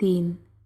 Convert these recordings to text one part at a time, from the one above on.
3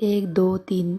1 2 3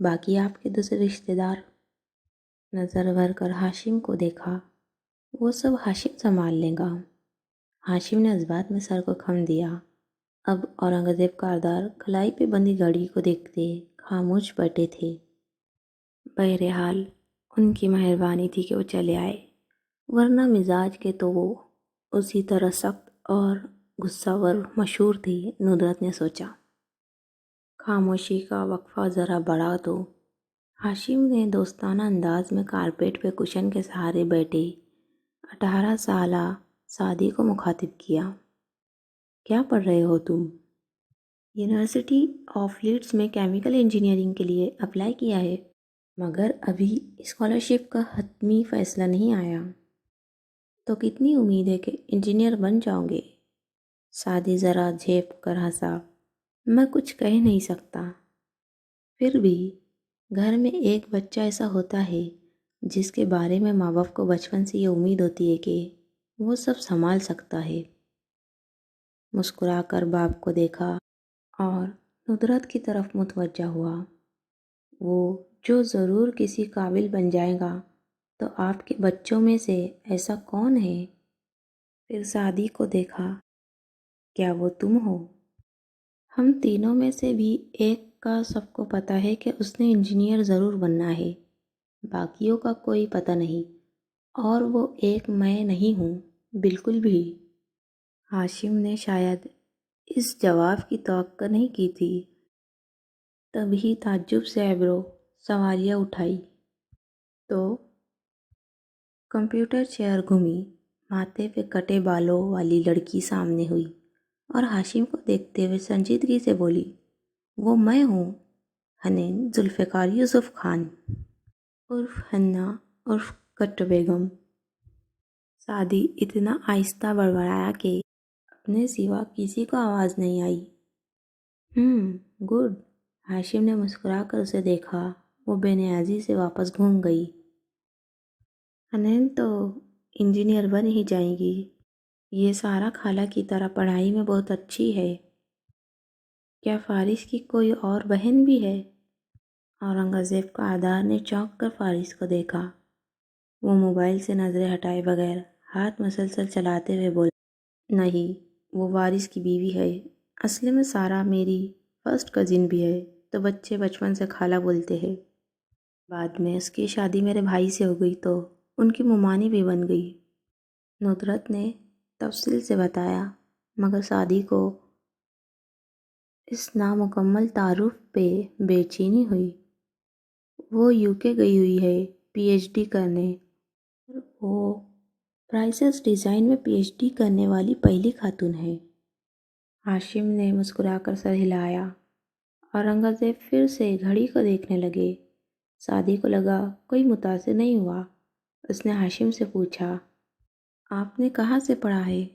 باقی آپ کے دوسرے رشتہ دار؟ نظر بھر کر ہاشم کو دیکھا۔ وہ سب ہاشم سنبھال لے گا۔ ہاشم نے اس بات میں سر کو خم دیا۔ اب اورنگزیب کاردار کلائی پہ بندھی گھڑی کو دیکھتے خاموش بیٹھے تھے۔ بہرحال ان کی مہربانی تھی کہ وہ چلے آئے، ورنہ مزاج کے تو وہ اسی طرح سخت اور غصہ ور مشہور تھی۔ ندرت نے سوچا۔ خاموشی کا وقفہ ذرا بڑھا تو ہاشم نے دوستانہ انداز میں کارپیٹ پہ کشن کے سہارے بیٹھے 18 سالہ سعدی کو مخاطب کیا۔ کیا پڑھ رہے ہو تم؟ یونیورسٹی آف لیڈس میں کیمیکل انجینئرنگ کے لیے اپلائی کیا ہے، مگر ابھی اسکالرشپ کا حتمی فیصلہ نہیں آیا۔ تو کتنی امید ہے کہ انجینئر بن جاؤ گے؟ سعدی ذرا جھیپ کر ہنسا۔ میں کچھ کہہ نہیں سکتا۔ پھر بھی گھر میں ایک بچہ ایسا ہوتا ہے جس کے بارے میں ماں باپ کو بچپن سے یہ امید ہوتی ہے کہ وہ سب سنبھال سکتا ہے۔ مسکرا کر باپ کو دیکھا اور ندرت کی طرف متوجہ ہوا۔ وہ جو ضرور کسی قابل بن جائے گا، تو آپ کے بچوں میں سے ایسا کون ہے؟ پھر سعدی کو دیکھا۔ کیا وہ تم ہو؟ ہم تینوں میں سے بھی ایک کا سب کو پتہ ہے کہ اس نے انجینئر ضرور بننا ہے، باقیوں کا کوئی پتہ نہیں، اور وہ ایک میں نہیں ہوں بالکل بھی۔ ہاشم نے شاید اس جواب کی توقع نہیں کی تھی، تبھی تعجب سے ایبرو سوالیہ اٹھائی۔ تو کمپیوٹر چیئر گھمی، ماتھے پہ کٹے بالوں والی لڑکی سامنے ہوئی اور ہاشم کو دیکھتے ہوئے سنجیدگی سے بولی، وہ میں ہوں، حنین ذوالفقار یوسف خان عرف حنا عرف کٹ بیگم۔ سعدی اتنا آہستہ بڑبڑایا کہ اپنے سوا کسی کو آواز نہیں آئی۔ گڈ۔ ہاشم نے مسکرا کر اسے دیکھا۔ وہ بے نیازی سے واپس گھوم گئی۔ حنین تو انجینئر بن ہی جائیں گی، یہ سارا خالہ کی طرح پڑھائی میں بہت اچھی ہے۔ کیا فارس کی کوئی اور بہن بھی ہے؟ اورنگزیب کاردار نے چونک کر فارس کو دیکھا۔ وہ موبائل سے نظریں ہٹائے بغیر ہاتھ مسلسل چلاتے ہوئے بولا، نہیں، وہ وارث کی بیوی ہے۔ اصل میں سارا میری فرسٹ کزن بھی ہے، تو بچے بچپن سے خالہ بولتے ہیں۔ بعد میں اس کی شادی میرے بھائی سے ہو گئی تو ان کی ممانی بھی بن گئی۔ ندرت نے تفصیل سے بتایا، مگر سعدی کو اس نامکمل تعارف پہ بے چینی ہوئی۔ وہ UK گئی ہوئی ہے PhD کرنے، اور وہ پرائسس ڈیزائن میں PhD کرنے والی پہلی خاتون ہے۔ ہاشم نے مسکرا کر سر ہلایا۔ اورنگزیب پھر سے گھڑی کو دیکھنے لگے۔ سعدی کو لگا کوئی متاثر نہیں ہوا۔ اس نے ہاشم سے پوچھا، آپ نے کہاں سے پڑھا ہے؟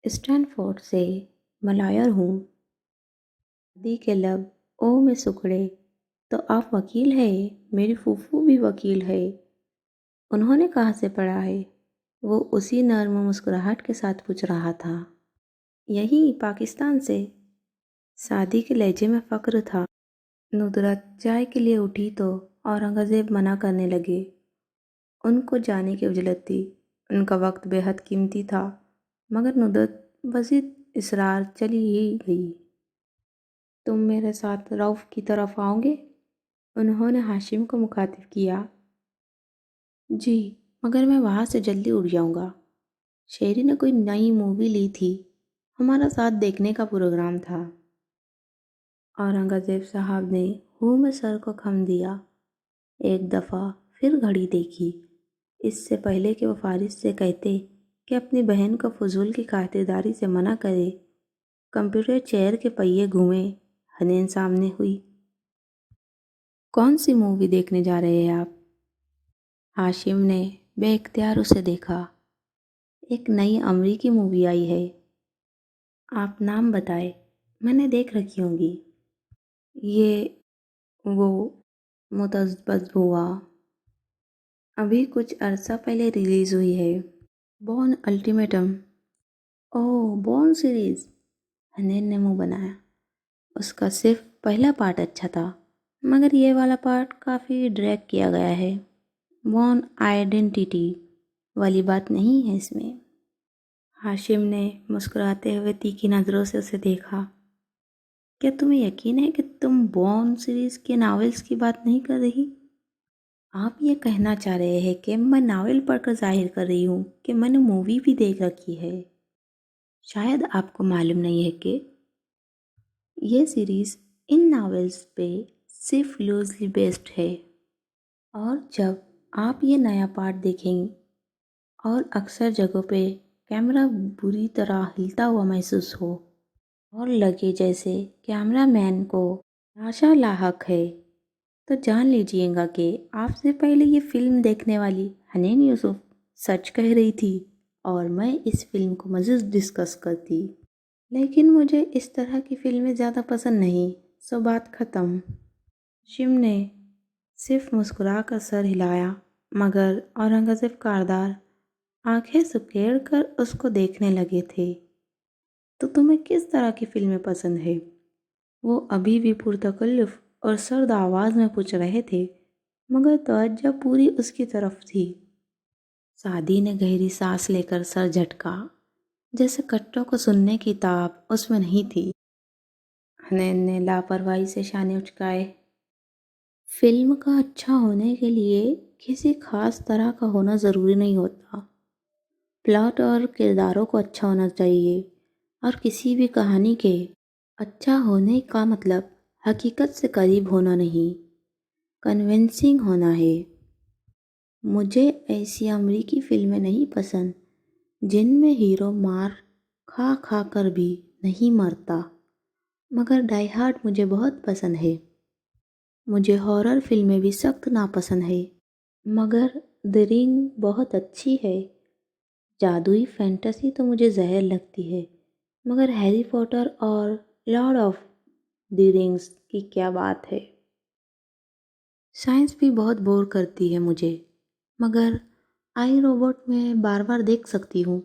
اسٹینفورڈ سے، ملائر ہوں۔ سعدی کے لب او میں سکڑے۔ تو آپ وکیل ہے؟ میری پھوپھو بھی وکیل ہے۔ انہوں نے کہاں سے پڑھا ہے؟ وہ اسی نرم مسکراہٹ کے ساتھ پوچھ رہا تھا۔ یہی پاکستان سے۔ سعدی کے لہجے میں فخر تھا۔ ندرت چائے کے لیے اٹھی تو اورنگزیب منع کرنے لگے۔ ان کو جانے کی عجلت تھی، ان کا وقت بے حد قیمتی تھا، مگر ندرت بضد اصرار چلی ہی گئی۔ تم میرے ساتھ روف کی طرف آؤ گے؟ انہوں نے ہاشم کو مخاطب کیا۔ جی، مگر میں وہاں سے جلدی اٹھ جاؤں گا۔ شیری نے کوئی نئی مووی لی تھی، ہمارا ساتھ دیکھنے کا پروگرام تھا۔ اورنگزیب صاحب نے ہوں میں سر کو خم دیا۔ ایک دفعہ پھر گھڑی دیکھی۔ اس سے پہلے کہ وہ فارس سے کہتے کہ اپنی بہن کو فضول کی خاطرداری سے منع کرے، کمپیوٹر چیئر کے پہیے گھومے، حنین سامنے ہوئی۔ کون سی مووی دیکھنے جا رہے ہیں آپ؟ ہاشم نے بے اختیار اسے دیکھا۔ ایک نئی امریکی مووی آئی ہے۔ آپ نام بتائے، میں نے دیکھ رکھی ہوں گی۔ یہ وہ متذبذب ہوا۔ ابھی کچھ عرصہ پہلے ریلیز ہوئی ہے، بورن الٹیمیٹم۔ اوہ، بورن سیریز؟ حنین نے منہ بنایا۔ اس کا صرف پہلا پارٹ اچھا تھا، مگر یہ والا پارٹ کافی ڈریگ کیا گیا ہے، بورن آئیڈینٹی والی بات نہیں ہے اس میں۔ ہاشم نے مسکراتے ہوئے تیکھی نظروں سے اسے دیکھا۔ کیا تمہیں یقین ہے کہ تم بورن سیریز کے ناولز کی بات نہیں کر رہی؟ آپ یہ کہنا چاہ رہے ہیں کہ میں ناول پڑھ کر ظاہر کر رہی ہوں کہ میں نے مووی بھی دیکھ رکھی ہے؟ شاید آپ کو معلوم نہیں ہے کہ یہ سیریز ان ناولز پہ صرف لوزلی بیسڈ ہے، اور جب آپ یہ نیا پارٹ دیکھیں اور اکثر جگہوں پہ کیمرہ بری طرح ہلتا ہوا محسوس ہو اور لگے جیسے کیمرہ مین کو ناشا لاحق ہے، تو جان لیجئے گا کہ آپ سے پہلے یہ فلم دیکھنے والی حنین یوسف سچ کہہ رہی تھی، اور میں اس فلم کو مزید ڈسکس کرتی، لیکن مجھے اس طرح کی فلمیں زیادہ پسند نہیں، سو بات ختم۔ ہاشم نے صرف مسکرا کر سر ہلایا، مگر اورنگزیب کاردار آنکھیں سکیڑ کر اس کو دیکھنے لگے تھے۔ تو تمہیں کس طرح کی فلمیں پسند ہے؟ وہ ابھی بھی پرتکلف اور سرد آواز میں پوچھ رہے تھے، مگر توجہ پوری اس کی طرف تھی۔ سعدی نے گہری سانس لے کر سر جھٹکا، جیسے کٹوں کو سننے کی تاب اس میں نہیں تھی۔ حنین نے لاپرواہی سے شانے اچکائے۔ فلم کا اچھا ہونے کے لیے کسی خاص طرح کا ہونا ضروری نہیں ہوتا۔ پلاٹ اور کرداروں کو اچھا ہونا چاہیے، اور کسی بھی کہانی کے اچھا ہونے کا مطلب حقیقت سے قریب ہونا نہیں، کنونسنگ ہونا ہے۔ مجھے ایسی امریکی فلمیں نہیں پسند جن میں ہیرو مار کھا کھا کر بھی نہیں مرتا، مگر ڈائی ہارڈ مجھے بہت پسند ہے۔ مجھے ہارر فلمیں بھی سخت ناپسند ہے، مگر دی رنگ بہت اچھی ہے۔ جادوئی فینٹیسی تو مجھے زہر لگتی ہے، مگر ہیری پوٹر اور لارڈ آف دی رنگز کی کیا بات ہے۔ سائنس بھی بہت بور کرتی ہے مجھے، مگر آئی روبوٹ میں بار بار دیکھ سکتی ہوں۔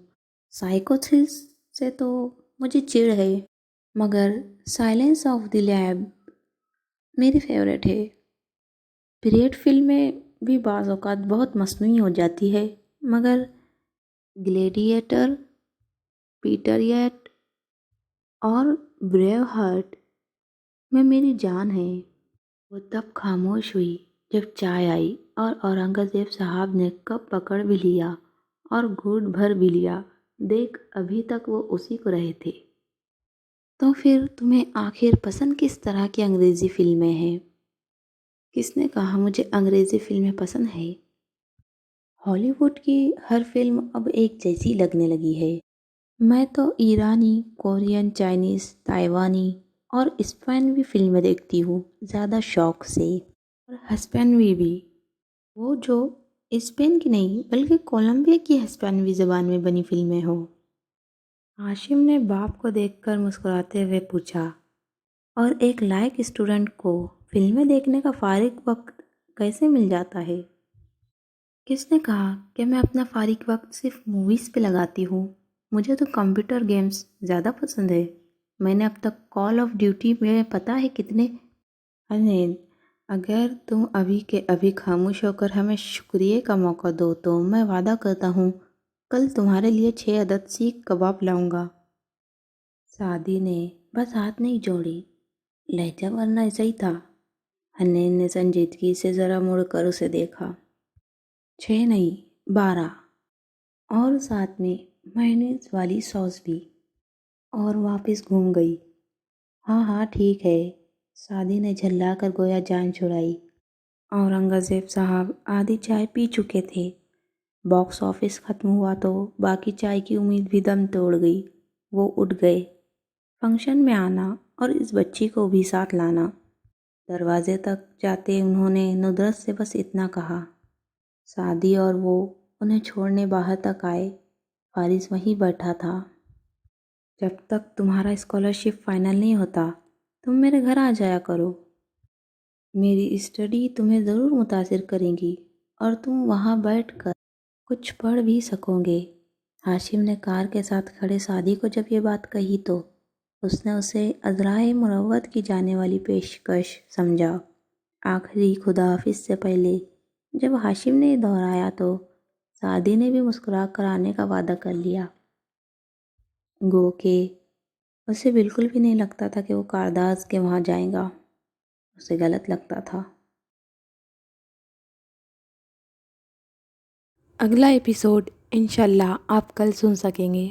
سائیکو تھرلز سے تو مجھے چڑ ہے، مگر سائلنس آف دی لیب میری فیوریٹ ہے۔ پیریڈ فلمیں بھی بعض اوقات بہت مصنوعی ہو جاتی ہے، مگر گلیڈیٹر، پیٹریٹ اور بریو ہارٹ میں میری جان ہے۔ وہ تب خاموش ہوئی جب چائے آئی اور اورنگزیب صاحب نے کپ پکڑ بھی لیا اور گھونٹ بھر بھی لیا۔ دیکھ ابھی تک وہ اسی کو رہے تھے۔ تو پھر تمہیں آخر پسند کس طرح کی انگریزی فلمیں ہیں؟ کس نے کہا مجھے انگریزی فلمیں پسند ہے؟ ہالی ووڈ کی ہر فلم اب ایک جیسی لگنے لگی ہے۔ میں تو ایرانی، کورین، چائنیز، تائیوانی اور اسپینوی فلمیں دیکھتی ہوں زیادہ شوق سے، اور ہسپینوی بھی، وہ جو اسپین کی نہیں بلکہ کولمبیا کی ہسپینوی زبان میں بنی فلمیں ہوں۔ ہاشم نے باپ کو دیکھ کر مسکراتے ہوئے پوچھا، اور ایک لائق اسٹوڈنٹ کو فلمیں دیکھنے کا فارغ وقت کیسے مل جاتا ہے؟ کس نے کہا کہ میں اپنا فارغ وقت صرف موویز پہ لگاتی ہوں؟ مجھے تو کمپیوٹر گیمز زیادہ پسند ہے۔ میں نے اب تک کال آف ڈیوٹی میں پتہ ہے کتنے۔ حنین، اگر تم ابھی کے ابھی خاموش ہو کر ہمیں شکریہ کا موقع دو تو میں وعدہ کرتا ہوں کل تمہارے لیے 6 عدد سیخ کباب لاؤں گا۔ سعدی نے بس ہاتھ نہیں جوڑی، لہجہ ورنہ ایسا ہی تھا۔ حنین نے سنجیدگی سے ذرا مڑ کر اسے دیکھا۔ 6 نہیں 12، اور ساتھ میں مایونیز والی سوس بھی، اور واپس گھوم گئی۔ ہاں ہاں ٹھیک ہے، سعدی نے جھلا کر گویا جان چھڑائی۔ اورنگزیب صاحب آدھی چائے پی چکے تھے۔ باکس آفس ختم ہوا تو باقی چائے کی امید بھی دم توڑ گئی۔ وہ اٹھ گئے۔ فنکشن میں آنا اور اس بچی کو بھی ساتھ لانا۔ دروازے تک جاتے انہوں نے ندرت سے بس اتنا کہا۔ سعدی اور وہ انہیں چھوڑنے باہر تک آئے۔ فارس وہیں بیٹھا تھا۔ جب تک تمہارا اسکالرشپ فائنل نہیں ہوتا تم میرے گھر آ جایا کرو۔ میری اسٹڈی تمہیں ضرور متاثر کریں گی اور تم وہاں بیٹھ کر کچھ پڑھ بھی سکو گے۔ ہاشم نے کار کے ساتھ کھڑے سعدی کو جب یہ بات کہی تو اس نے اسے عذرائے مروت کی جانے والی پیشکش سمجھا۔ آخری خدا حافظ سے پہلے جب ہاشم نے دہرایا تو سعدی نے بھی مسکرا کر آنے کا وعدہ کر لیا، گو کہ اسے بالکل بھی نہیں لگتا تھا کہ وہ کارداز کے وہاں جائے گا، اسے غلط لگتا تھا۔ اگلا ایپیسوڈ انشاءاللہ آپ کل سن سکیں گے۔